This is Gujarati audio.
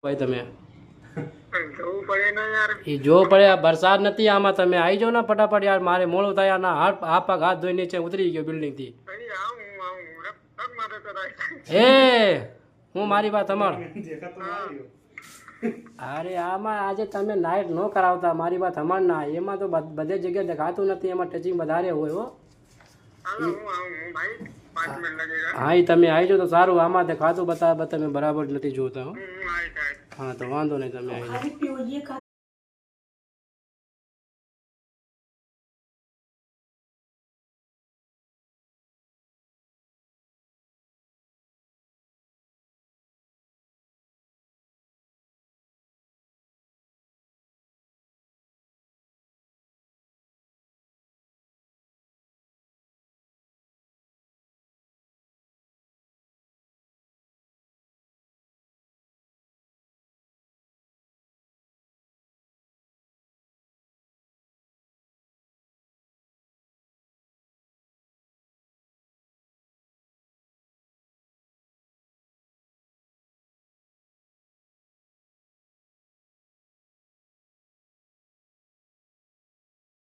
ભાઈ તમે જવું પડે ને યાર. એ જો પડે આ વરસાદ નથી આમાં તમે આવી જાઓ ને ફટાફટ યાર મારે મોડું થાય ના હાથ પગ હાથ ધોઈ નીચે ઉતરી ગયો બિલ્ડિંગ થી ભાઈ આવું રક માથે કરાય. એ હું મારી વાત અમાર અરે આમાં આજે તમે નાઇટ ન કરાવતા મારી વાત અમાર ના એમાં તો બધે જગ્યાએ દેખાતું નથી એમાં ટચિંગ વધારે હોય હો હાલો હું આવું ભાઈ 5 મિનિટ लगेगा. હા એ તમે આવી જાઓ તો સારું આમાં દેખાતું બતા તમે બરાબર નથી જોતા હો આઈ હા તો વાંધો નહીં તમે આવી જાઓ